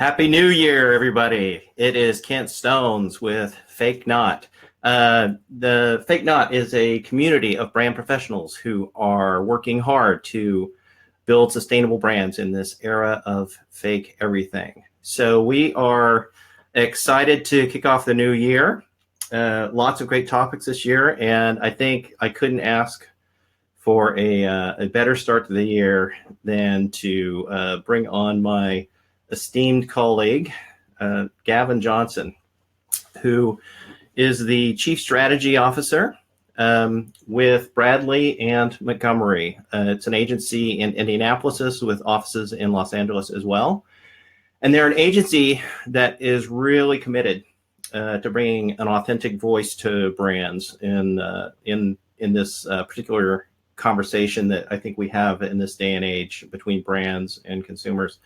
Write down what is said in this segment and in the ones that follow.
Happy New Year, everybody. It is Kent Stones with Fake Not. The Fake Not is a community of brand professionals who are working hard to build sustainable brands in this era of fake everything. So we are excited to kick off the new year. Lots of great topics this year, and I think I couldn't ask for a better start to the year than to bring on my esteemed colleague, Gavin Johnston, who is the Chief Strategy Officer with Bradley and Montgomery. It's an agency in Indianapolis with offices in Los Angeles as well. And they're an agency that is really committed to bringing an authentic voice to brands in this particular conversation that I think we have in this day and age between brands and consumers.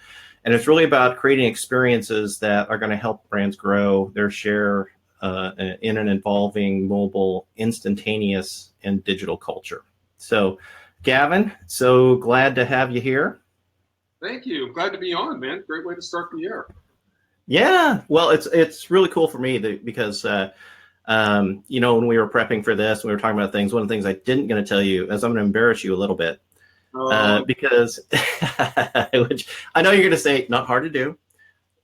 And it's really about creating experiences that are going to help brands grow their share in an evolving, mobile, instantaneous, and digital culture. So, Gavin, so glad to have you here. Thank you. Glad to be on, man. Great way to start the year. Yeah, well, it's really cool for me because when we were prepping for this, we were talking about things. One of the things I didn't going to tell you is I'm going to embarrass you a little bit. Because which I know you're going to say not hard to do,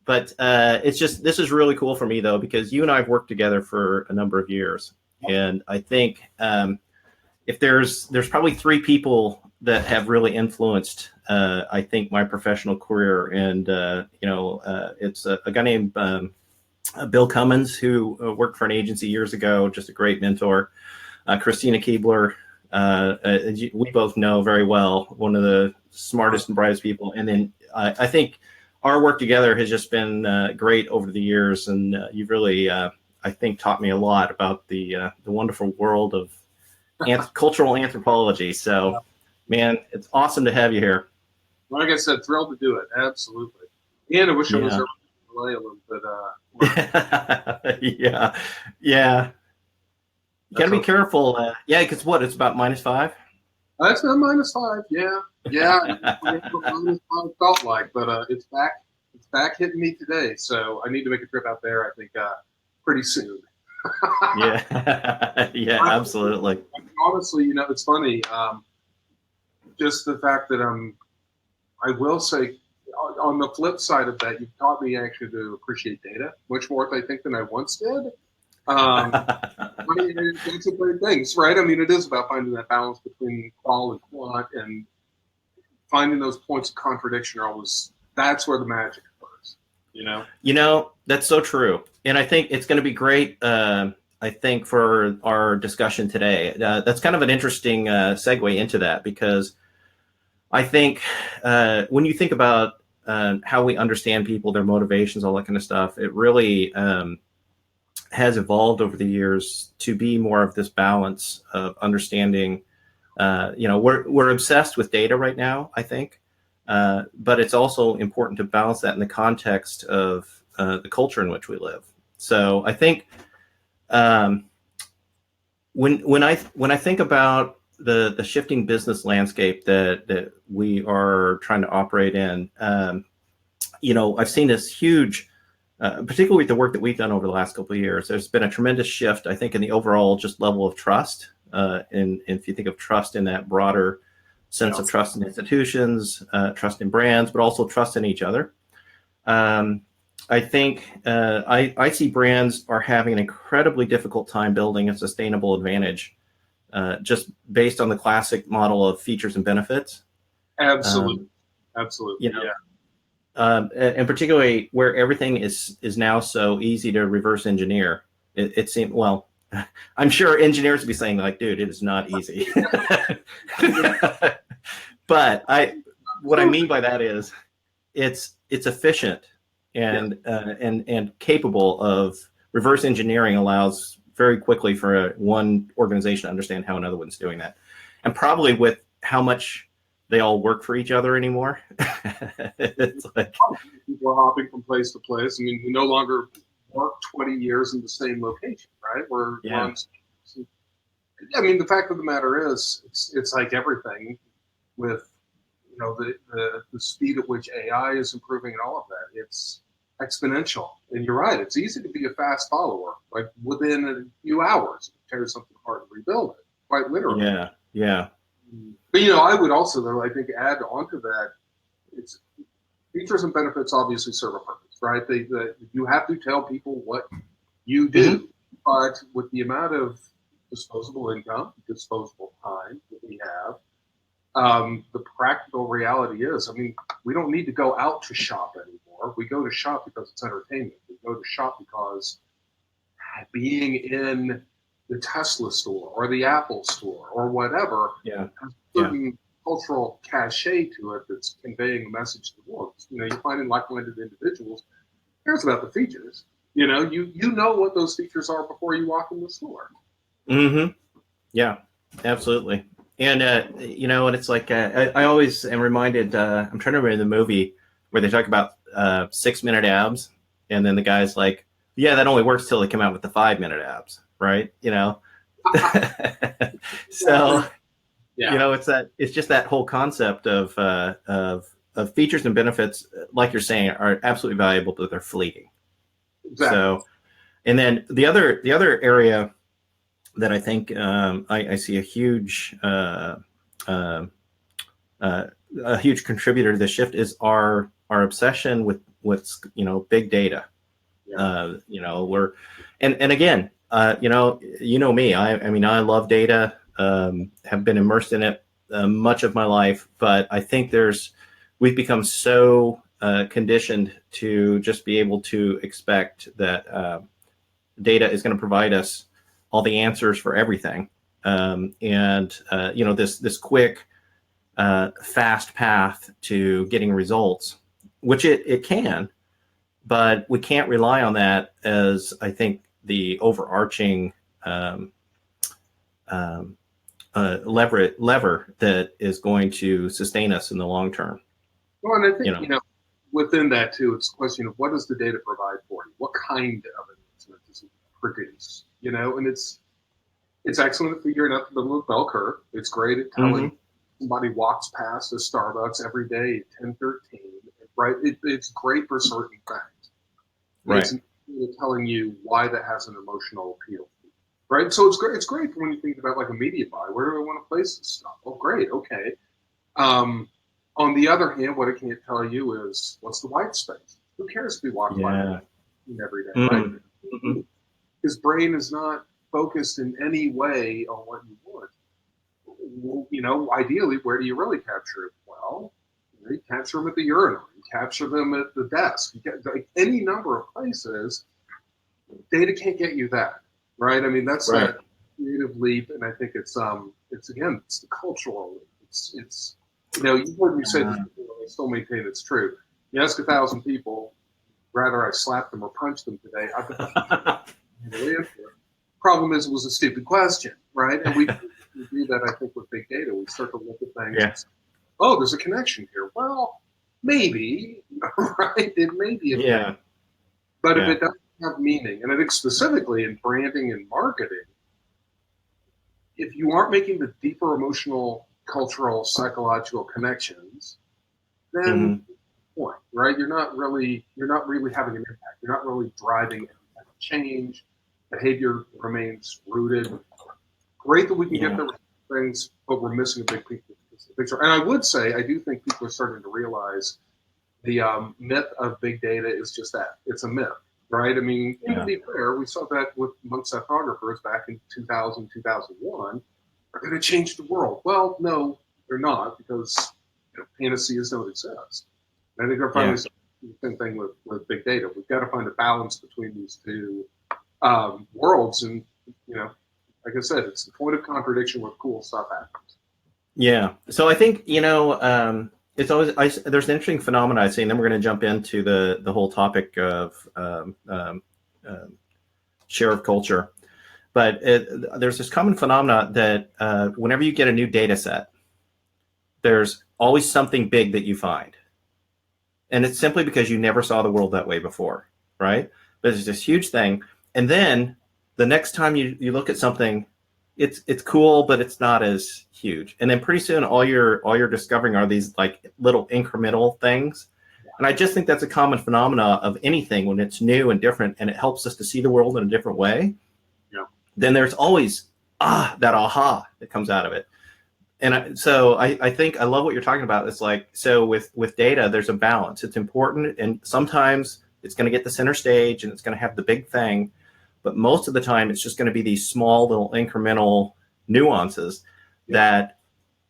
but this is really cool for me though, because you and I have worked together for a number of years. And I think if there's probably three people that have really influenced, I think, my professional career. And, it's a guy named Bill Cummins, who worked for an agency years ago, just a great mentor. Christina Keebler, we both know very well, one of the smartest and brightest people. And then I think our work together has just been great over the years. And you've really, I think, taught me a lot about the wonderful world of cultural anthropology. So, man, it's awesome to have you here. Like I said, thrilled to do it. Absolutely. And I wish I was there to delay a little bit. Yeah. You gotta be careful. Because it's about -5? It's been -5. Yeah. -5 felt like, but it's back. It's back hitting me today. So I need to make a trip out there. I think pretty soon. Yeah, absolutely. Honestly, it's funny. Just the fact that I will say, on the flip side of that, you've taught me actually to appreciate data much more, I think, than I once did. It's a great thing, right? I mean, it is about finding that balance between qual and quant, and finding those points of contradiction that's where the magic occurs, That's so true. And I think it's going to be great, I think, for our discussion today. That's kind of an interesting segue into that, because I think when you think about how we understand people, their motivations, all that kind of stuff, it really has evolved over the years to be more of this balance of understanding. We're obsessed with data right now, I think, but it's also important to balance that in the context of the culture in which we live. So I think when I think about the shifting business landscape that we are trying to operate in, I've seen this huge. Particularly with the work that we've done over the last couple of years, there's been a tremendous shift, I think, in the overall just level of trust. And if you think of trust in that broader sense of trust in institutions, trust in brands, but also trust in each other. I think I see brands are having an incredibly difficult time building a sustainable advantage, just based on the classic model of features and benefits. Absolutely. And particularly where everything is now so easy to reverse engineer. It seems, well, I'm sure engineers would be saying, like, dude, it is not easy. But what I mean by that is it's efficient and capable of reverse engineering. Allows very quickly for one organization to understand how another one's doing that. And probably with how much they all work for each other anymore. It's like people are hopping from place to place. I mean, we no longer work 20 years in the same location, right? I mean, the fact of the matter is, it's like everything with, the speed at which AI is improving and all of that. It's exponential. And you're right, it's easy to be a fast follower. Like within a few hours, you tear something apart and rebuild it, quite literally. Yeah. Yeah. But I would also, though, I think add onto that, it's features and benefits obviously serve a purpose, right? You have to tell people what you do, but with the amount of disposable income, disposable time that we have, the practical reality is, I mean, we don't need to go out to shop anymore. We go to shop because it's entertainment. We go to shop because being in the Tesla store or the Apple store or whatever Yeah. has a certain cultural cachet to it that's conveying a message to the world. You find in like-minded individuals cares about the features. You know what those features are before you walk in the store. Mm-hmm. Yeah, absolutely. And and it's like I always am reminded. I'm trying to remember the movie where they talk about 6-minute abs, and then the guy's like, "Yeah, that only works till they come out with the 5-minute abs, right?" So it's just that whole concept of features and benefits, like you're saying, are absolutely valuable, but they're fleeting. Exactly. So, and then the other area that I think I see a huge contributor to this shift is our obsession with what's big data. Yeah. We're and again, me. I mean, I love data. Have been immersed in it much of my life, but I think we've become so conditioned to just be able to expect that data is going to provide us all the answers for everything, this quick, fast path to getting results, which it can, but we can't rely on that as, I think, the overarching lever that is going to sustain us in the long term. Well, and I think within that too, it's a question of what does the data provide for you? What kind of announcement does it produce? And it's excellent at figuring out the little bell curve. It's great at telling somebody walks past a Starbucks every day at 10:13. Right? It's great for certain things. Right. It's telling you why that has an emotional appeal. Right. So it's great. It's great when you think about like a media buy. Where do I want to place this stuff? Oh, great. Okay. On the other hand, what it can't tell you is what's the white space. Who cares if we walk by every day, right? Mm-hmm. His brain is not focused in any way on what you want. Ideally, where do you really capture it? Well, you capture them at the urinal. You capture them at the desk. You get like any number of places. Data can't get you that, right? I mean, that's that creative leap, and I think it's the cultural leap. It's you've heard me say this before, I still maintain it's true. You ask 1,000 people, rather I slap them or punch them today. Problem is, it was a stupid question, right? And we do that, I think, with big data. We start to look at things and say, oh, there's a connection here. Well, maybe, right? It may be a thing. But if it doesn't have meaning, and I think specifically in branding and marketing, if you aren't making the deeper emotional, cultural, psychological connections, then point, right? You're not really having an impact. You're not really driving change. Behavior remains rooted. Great that we can get the things, but we're missing a big picture. And I would say, I do think people are starting to realize the myth of big data is just that. It's a myth, right? I mean, to be fair, we saw that with amongst ethnographers back in 2000, 2001. They're going to change the world. Well, no, they're not, because fantasies don't exist. And I think they're finally the same thing with big data. We've got to find a balance between these two worlds, and like I said, it's the point of contradiction where cool stuff happens. Yeah. So I think it's always there's an interesting phenomenon I see, and then we're going to jump into the whole topic of share of culture. But there's this common phenomenon that whenever you get a new data set, there's always something big that you find. And it's simply because you never saw the world that way before, right? But there's this huge thing. And then the next time you look at something, it's cool, but it's not as huge. And then pretty soon all you're discovering are these like little incremental things And I just think that's a common phenomena of anything when it's new and different, and it helps us to see the world in a different way. Yeah. Then there's always that aha that comes out of it. And I think I love what you're talking about. It's like, so with data, there's a balance. It's important, and sometimes it's going to get the center stage and it's going to have the big thing, but most of the time it's just going to be these small little incremental nuances that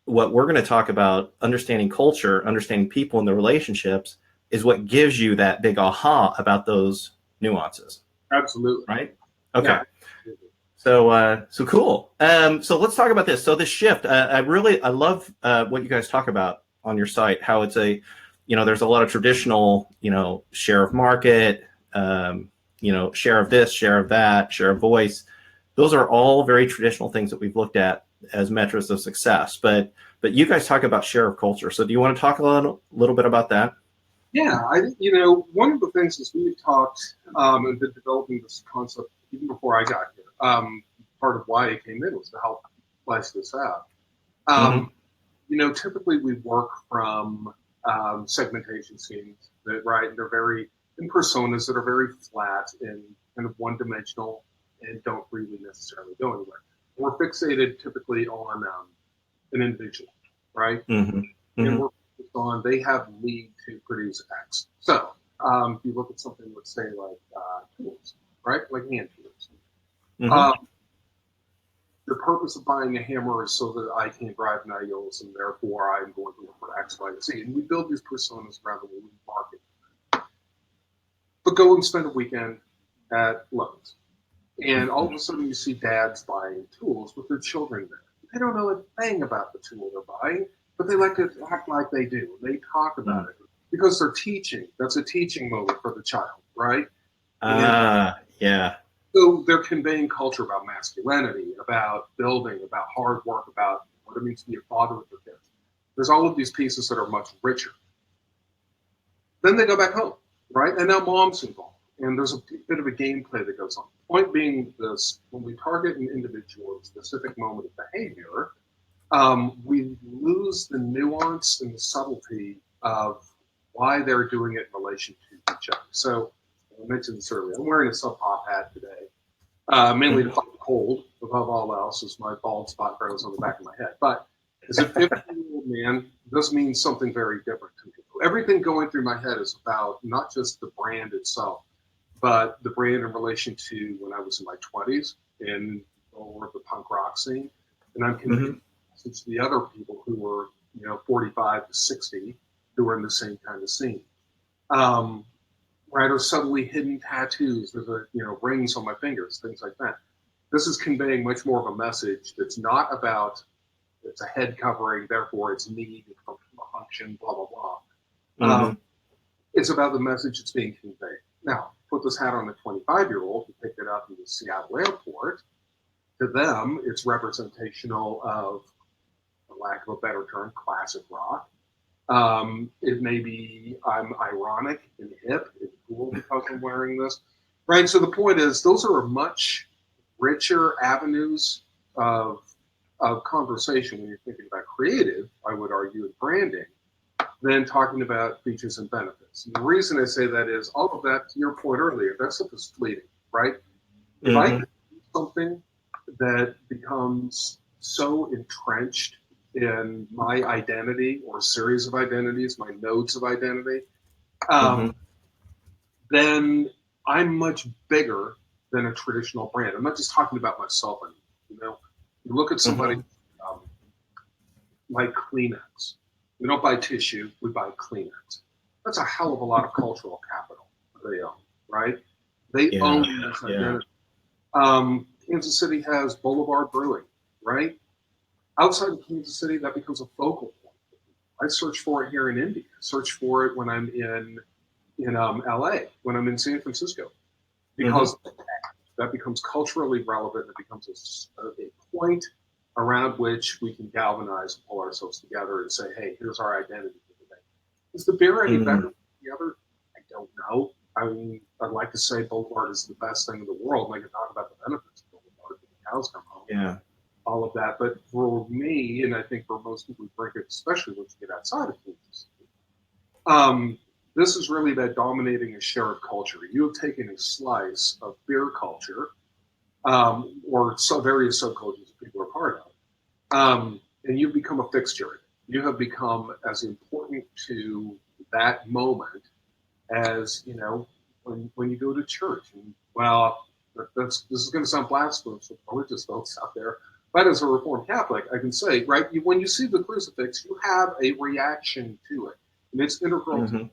what we're going to talk about, understanding culture, understanding people and the relationships, is what gives you that big aha about those nuances. Absolutely. Right? Okay. Yeah. So cool. So let's talk about this. So this shift, I love what you guys talk about on your site, how it's there's a lot of traditional, share of market, share of this, share of that, share of voice. Those are all very traditional things that we've looked at as metrics of success. But you guys talk about share of culture. So do you want to talk a little bit about that? Yeah, one of the things is we've talked and been developing this concept even before I got here. Part of why I came in was to help flesh this out. Typically we work from segmentation schemes that, right, they're very in personas that are very flat and kind of one-dimensional and don't really necessarily go anywhere. We're fixated typically on an individual, right? And we're focused on they have lead to produce X. So if you look at something, let's say like tools, right? Like hand tools. The purpose of buying a hammer is so that I can drive nails, and therefore I'm going to look for X, Y, and Z. And we build these personas around the way we market. But go and spend a weekend at Lowe's, and all of a sudden you see dads buying tools with their children there. They don't know a thing about the tool they're buying, but they like to act like they do. They talk about it because they're teaching. That's a teaching moment for the child, right? Yeah. So they're conveying culture about masculinity, about building, about hard work, about what it means to be a father with their kids. There's all of these pieces that are much richer. Then they go back home, right? And now mom's involved. And there's a bit of a gameplay that goes on. Point being this, when we target an individual at a specific moment of behavior, we lose the nuance and the subtlety of why they're doing it in relation to each other. So I mentioned this earlier. I'm wearing a Sub Pop hat today, mainly to fight the cold, above all else, as my bald spot grows on the back of my head. But as a 50-year-old man, this means something very different to me. Everything going through my head is about not just the brand itself, but the brand in relation to when I was in my 20s in the punk rock scene. And I'm convinced to the other people who were, 45 to 60, who were in the same kind of scene. Right, or subtly hidden tattoos, there's rings on my fingers, things like that. This is conveying much more of a message that's not about it's a head covering, therefore it's need, function, blah, blah, blah. It's about the message that's being conveyed. Now, put this hat on a 25-year-old who picked it up in the Seattle airport. To them, it's representational of, for lack of a better term, classic rock. It may be I'm ironic and hip and cool because I'm wearing this, right? So the point is, those are much richer avenues of conversation when you're thinking about creative, I would argue, and branding, than talking about features and benefits. And the reason I say that is all of that, to your point earlier, that stuff is fleeting, right? If I do something that becomes so entrenched in my identity or series of identities, my nodes of identity, then I'm much bigger than a traditional brand. I'm not just talking about myself anymore. You look at somebody like Kleenex. We don't buy tissue, we buy Kleenex. That's a hell of a lot of cultural capital they own, right? They own this identity. Kansas City has Boulevard Brewing, right? Outside of Kansas City, that becomes a focal point. I search for it here in India. I search for it when I'm in LA, when I'm in San Francisco, because that becomes culturally relevant. It becomes a point around which we can galvanize and pull ourselves together and say, hey, here's our identity for the day. Is the beer any better than the other? I don't know. I mean, I'd like to say Boulevard is the best thing in the world, and I can talk about the benefits of Boulevard when the cows come home. Yeah. All of that. But for me, and I think for most people who drink it, especially once you get outside of Kansas City, this is really about dominating a share of culture. You have taken a slice of beer culture, or various subcultures that people are part of, and you've become a fixture. You have become as important to that moment as, when you go to church. And, well, this is going to sound blasphemous to religious folks out there, but as a Reformed Catholic, I can say, right, when you see the crucifix, you have a reaction to it, and it's integral to the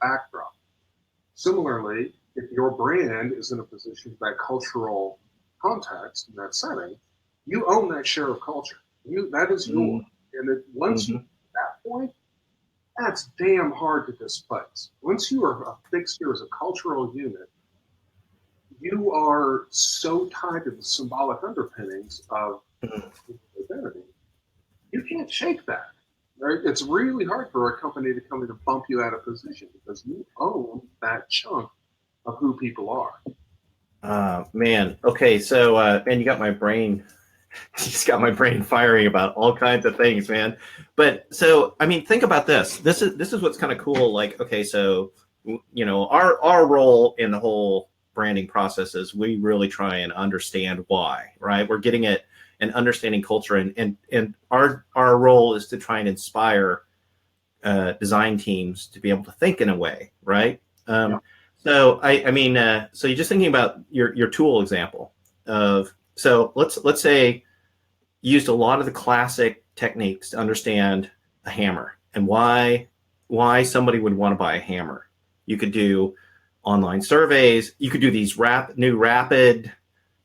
backdrop. Similarly, if your brand is in a position, that cultural context, in that setting, you own that share of culture. That is yours. And once you get to that point, that's damn hard to displace. Once you are a fixture as a cultural unit, you are so tied to the symbolic underpinnings of identity. You can't shake that. Right? It's really hard for a company to come in and bump you out of position because you own that chunk of who people are. Man. Okay. So, man, you got my brain. You just got my brain firing about all kinds of things, man. But so, I mean, think about this. This is what's kind of cool. Like, okay, so our role in the whole branding process is we really try and understand why, right? We're getting it and understanding culture, and our role is to try and inspire design teams to be able to think in a way, right? So I mean, so you're just thinking about your tool example of, so let's say you used a lot of the classic techniques to understand a hammer and why somebody would want to buy a hammer. You could do online surveys. You could do these new rapid,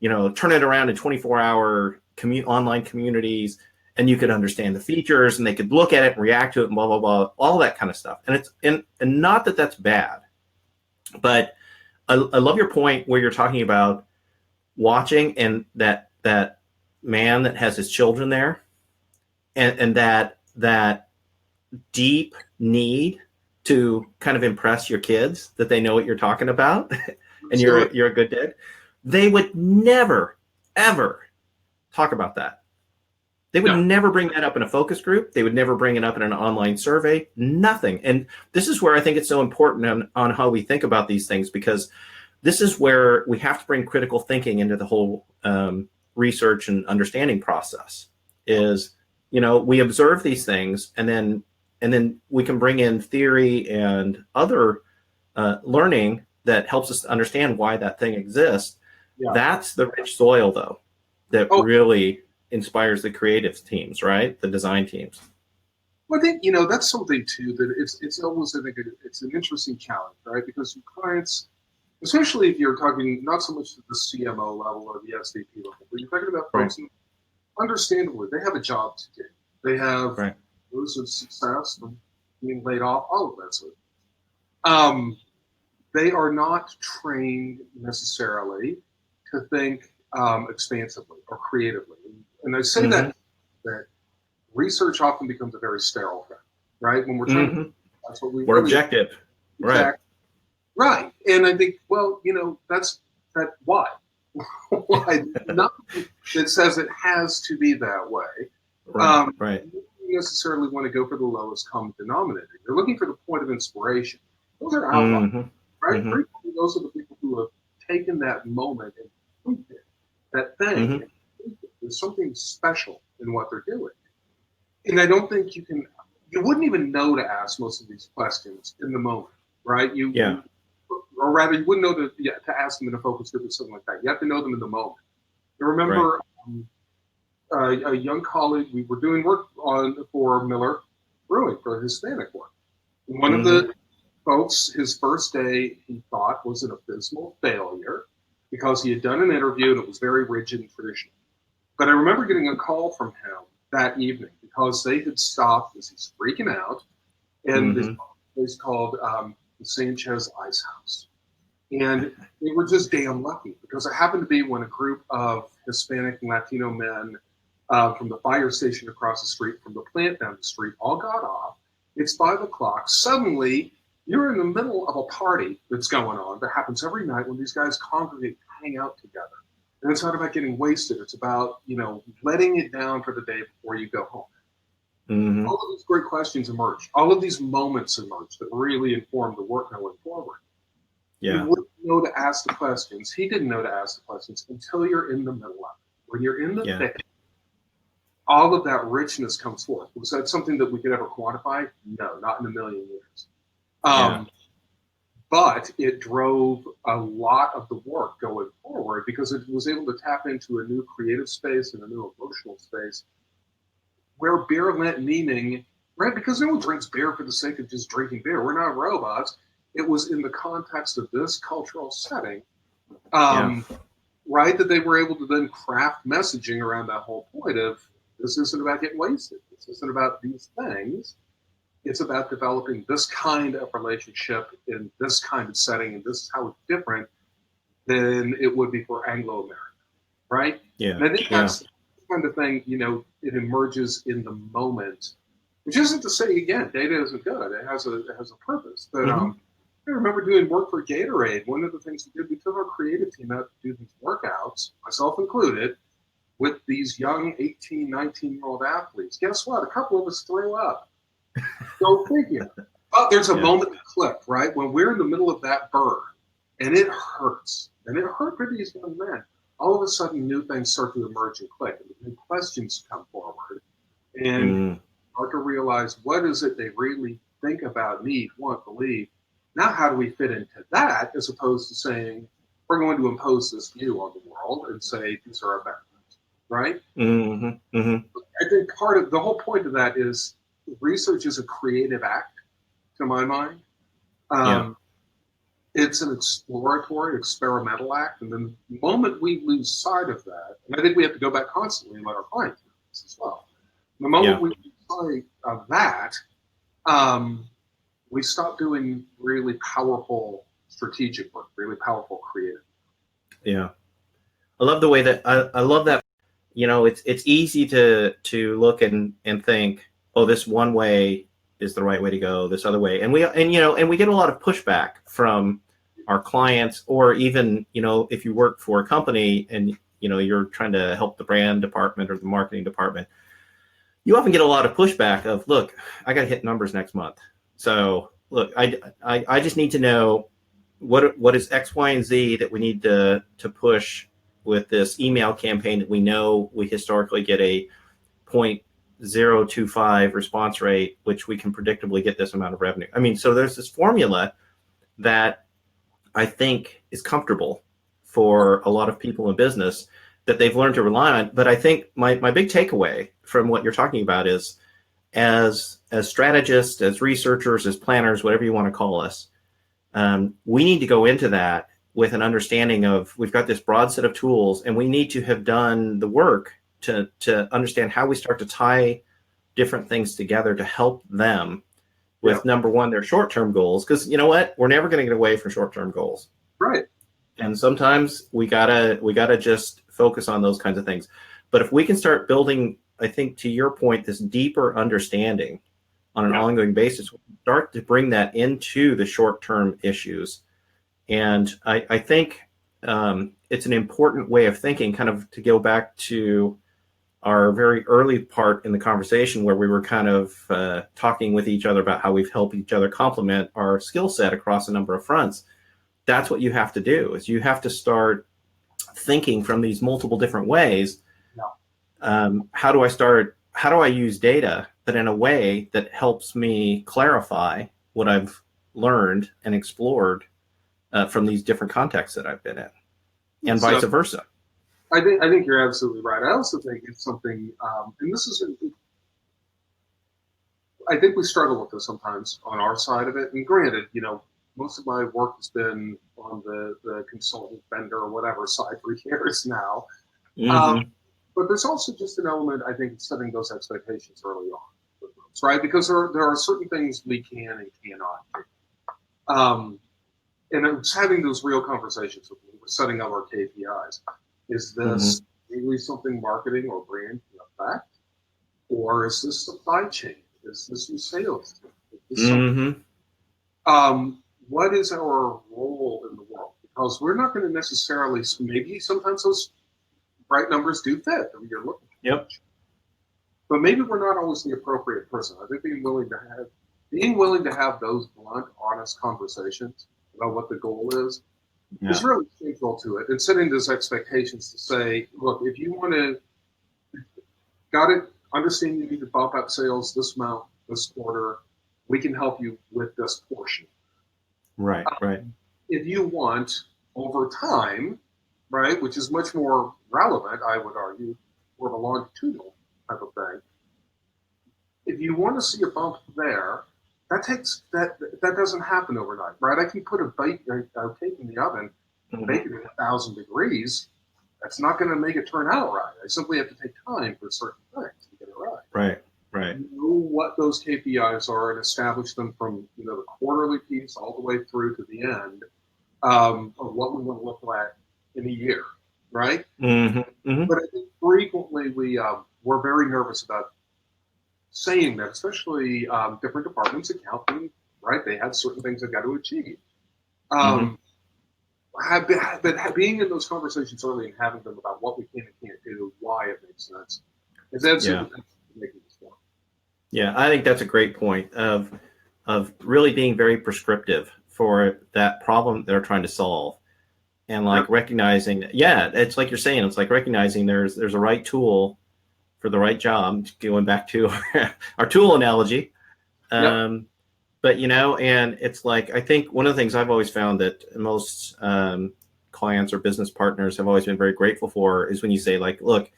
turn it around in 24-hour online communities, and you could understand the features, and they could look at it and react to it and blah, blah, blah, all that kind of stuff. And it's and not that that's bad, but I love your point where you're talking about watching and that man that has his children there, and that deep need to kind of impress your kids that they know what you're talking about and you're a good dad. They would never ever talk about that. They would never bring that up in a focus group. They would never bring it up in an online survey. Nothing. And this is where I think it's so important on how we think about these things, because this is where we have to bring critical thinking into the whole research and understanding process. Is, we observe these things, and then we can bring in theory and other learning that helps us to understand why that thing exists. That's the rich soil, though, that really inspires the creative teams, right? The design teams. Well, I think, that's something too, that it's almost, I think it's an interesting challenge, right? Because your clients, especially if you're talking not so much at the CMO level or the SVP level, but you're talking about folks who, understandably, they have a job to do. They have those of success and being laid off, all of that sort of thing. They are not trained necessarily to think expansively or creatively. And I say that research often becomes a very sterile thing, right? When we're trying that's what we're objective. Right. Right. And I think, well, that's that. Why? Why? Nothing that says it has to be that way. Right. You don't necessarily want to go for the lowest common denominator. You're looking for the point of inspiration. Those are outliers, right? Those are the people who have taken that moment and tweaked it. That thing, there's something special in what they're doing. And I don't think you wouldn't even know to ask most of these questions in the moment, right? Or rather, you wouldn't know to ask them in a focus group or something like that. You have to know them in the moment. I remember a young colleague, we were doing work for Miller Brewing for Hispanic work. And one of the folks, his first day, he thought was an abysmal failure because he had done an interview and it was very rigid and traditional. But I remember getting a call from him that evening because they had stopped as he's freaking out, and this place called the Sanchez Ice House. And they were just damn lucky because it happened to be when a group of Hispanic and Latino men from the fire station across the street, from the plant down the street, all got off. It's 5 o'clock. Suddenly, you're in the middle of a party that's going on that happens every night when these guys congregate, hang out together. And it's not about getting wasted. It's about, letting it down for the day before you go home. Mm-hmm. All of these great questions emerged. All of these moments emerged that really informed the work going forward. You Yeah. wouldn't know to ask the questions. He didn't know to ask the questions until you're in the middle of it. When you're in the Yeah. thick, all of that richness comes forth. Was that something that we could ever quantify? No, not in a million years. Yeah. But it drove a lot of the work going forward because it was able to tap into a new creative space and a new emotional space where beer lent meaning, right? Because no one drinks beer for the sake of just drinking beer. We're not robots. It was in the context of this cultural setting, Yeah. right, that they were able to then craft messaging around that whole point of this isn't about getting wasted. This isn't about these things. It's about developing this kind of relationship in this kind of setting, and this is how it's different than it would be for Anglo-American, right? Yeah. And I think Yeah. that's the kind of thing, it emerges in the moment, which isn't to say, again, data isn't good. It has a purpose. But Mm-hmm. I remember doing work for Gatorade. One of the things we did, we took our creative team out to do these workouts, myself included, with these young 18, 19-year-old athletes. Guess what? A couple of us threw up. Go figure. But there's a Yeah. moment to click, right? When we're in the middle of that burn and it hurts, and it hurt for these young men, all of a sudden new things start to emerge and click, and new questions come forward. And Mm. start to realize what is it they really think about, need, want, believe. Now, how do we fit into that as opposed to saying, we're going to impose this view on the world and say, these are our benefits, right? Mm-hmm. Mm-hmm. I think part of the whole point of that is research is a creative act, to my mind. Yeah. Um, it's an exploratory, experimental act. And then the moment we lose sight of that, and I think we have to go back constantly and let our clients do this as well. The moment Yeah. we lose sight of that, um, we stop doing really powerful strategic work, really powerful creative. Yeah. I love the way that I love that. It's easy to look and think, oh, this one way is the right way to go, this other way. And we get a lot of pushback from our clients, or even, if you work for a company and you're trying to help the brand department or the marketing department, you often get a lot of pushback of, look, I got to hit numbers next month. So look, I just need to know what is X, Y, and Z that we need to push with this email campaign that we know we historically get a 0.025 response rate, which we can predictably get this amount of revenue. I mean, so there's this formula that I think is comfortable for a lot of people in business that they've learned to rely on. But I think my big takeaway from what you're talking about is, as strategists, as researchers, as planners, whatever you want to call us, we need to go into that with an understanding of, we've got this broad set of tools, and we need to have done the work to understand how we start to tie different things together to help them with, number one, their short-term goals. Because you know what? We're never going to get away from short-term goals. Right. And sometimes we gotta just focus on those kinds of things. But if we can start building, I think, to your point, this deeper understanding on an ongoing basis, we start to bring that into the short-term issues. And I think it's an important way of thinking, kind of to go back to our very early part in the conversation, where we were kind of talking with each other about how we've helped each other complement our skill set across a number of fronts. That's what you have to do, is you have to start thinking from these multiple different ways. How do I use data, but in a way that helps me clarify what I've learned and explored from these different contexts that I've been in, and vice versa. I think you're absolutely right. I also think it's something, and this is, I think we struggle with this sometimes on our side of it. And granted, most of my work has been on the consultant, vendor, or whatever side for years now. Mm-hmm. But there's also just an element, I think, of setting those expectations early on, right? Because there are certain things we can and cannot do. And it's having those real conversations with me. We're setting up our KPIs. Is this really something marketing or brand can affect? Or is this supply chain? Is this new sales? Is this what is our role in the world? Because we're not going to necessarily, maybe sometimes those bright numbers do fit that you're looking for. Yep. but maybe we're not always the appropriate person. I think being willing to have those blunt, honest conversations about what the goal Yeah. is really central to it. And setting those expectations to say, look, if you want to, got it, understand you need to bump up sales this amount this quarter, we can help you with this portion. Right. Right. If you want over time, right, which is much more relevant, I would argue, more of a longitudinal type of thing. If you want to see a bump there, that doesn't happen overnight, right? I can put a cake in the oven, bake it at 1,000 degrees. That's not going to make it turn out right. I simply have to take time for certain things to get it right. Right. Right. Know what those KPIs are and establish them from the quarterly piece all the way through to the end of what we want to look at in a year, right? Mm-hmm. Mm-hmm. But I think frequently we're very nervous about saying that, especially different departments, accounting, right? They have certain things they've got to achieve. Mm-hmm. But being in those conversations early and having them about what we can and can't do, why it makes sense, is absolutely making this one. Yeah, I think that's a great point of really being very prescriptive for that problem they're trying to solve, and like recognizing, it's like you're saying, it's like recognizing there's a right tool for the right job. Going back to our tool analogy, but and it's like I think one of the things I've always found that most clients or business partners have always been very grateful for is when you say like, look,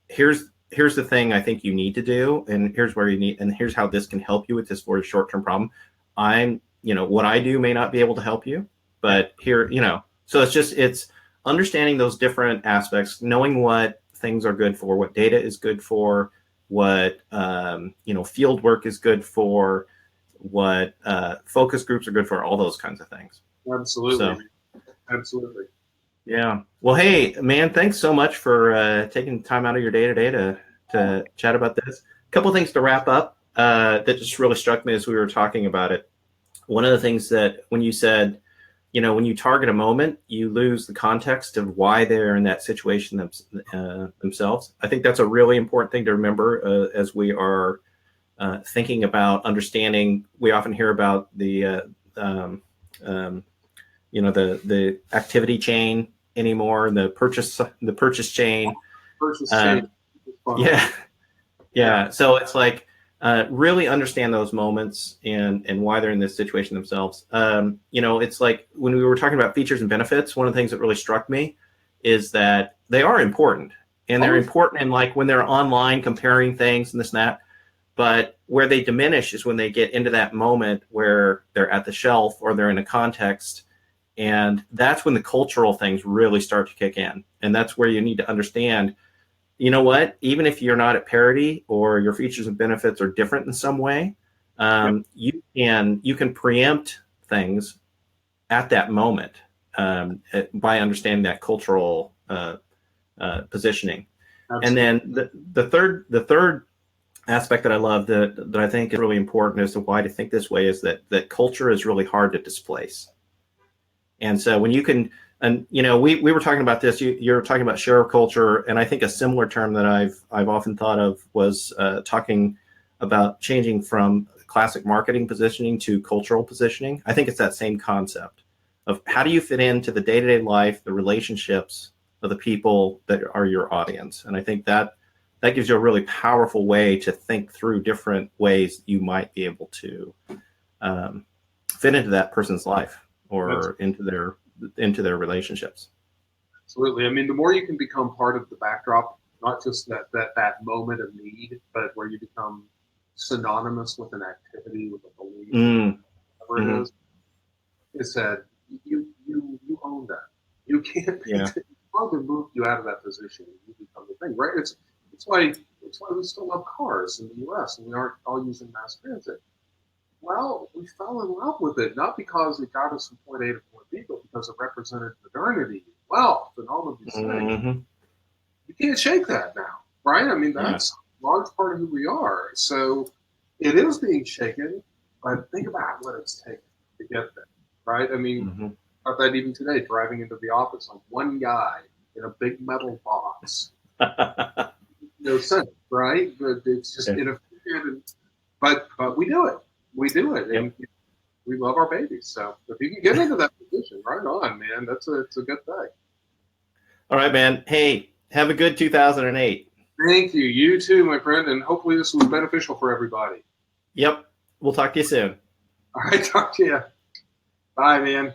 here's the thing I think you need to do, and here's where you need, and here's how this can help you with this for a short-term problem. What I do may not be able to help you, but here, so it's understanding those different aspects, knowing what things are good for, what data is good for, what, field work is good for, what focus groups are good for, all those kinds of things. Absolutely. Absolutely. Yeah. Well, hey, man, thanks so much for taking time out of your day to chat about this. A couple of things to wrap up that just really struck me as we were talking about it. One of the things that when you said, when you target a moment, you lose the context of why they're in that situation themselves. I think that's a really important thing to remember as we are thinking about understanding. We often hear about the activity chain anymore, the purchase chain. Yeah. So it's like really understand those moments and why they're in this situation themselves. It's like when we were talking about features and benefits, one of the things that really struck me is that they are important, and they're important in like when they're online comparing things and this and that. But where they diminish is when they get into that moment where they're at the shelf or they're in a context. And that's when the cultural things really start to kick in. And that's where you need to understand, you know what, even if you're not at parity or your features and benefits are different in some way, you can preempt things at that moment by understanding that cultural positioning. Absolutely. And then the third aspect that I love that I think is really important as to why to think this way is that culture is really hard to displace. And so when you can, and we were talking about this, you're talking about share of culture, and I think a similar term that I've often thought of was talking about changing from classic marketing positioning to cultural positioning. I think it's that same concept of how do you fit into the day-to-day life, the relationships of the people that are your audience. And I think that gives you a really powerful way to think through different ways you might be able to fit into that person's life or into their relationships. Absolutely. I mean, the more you can become part of the backdrop, not just that moment of need, but where you become synonymous with an activity, with a belief, whatever it is that you own that. You can't be probably moved you out of that position. You become the thing, right? It's why we still love cars in the U.S. and we aren't all using mass transit. Well, we fell in love with it, not because it got us from point A to point B, but because it represented modernity, wealth, and all of these things. You can't shake that now, right? I mean, that's a large part of who we are. So it is being shaken, but think about what it's taken to get there, right? I mean, about that even today, driving into the office, like one guy in a big metal box. no sense, right? But it's just inefficient. But we do it. We do it, and we love our babies. So if you can get into that position, right on, man. It's a good thing. All right, man. Hey, have a good 2008. Thank you. You too, my friend, and hopefully this was beneficial for everybody. Yep. We'll talk to you soon. All right, talk to you. Bye, man.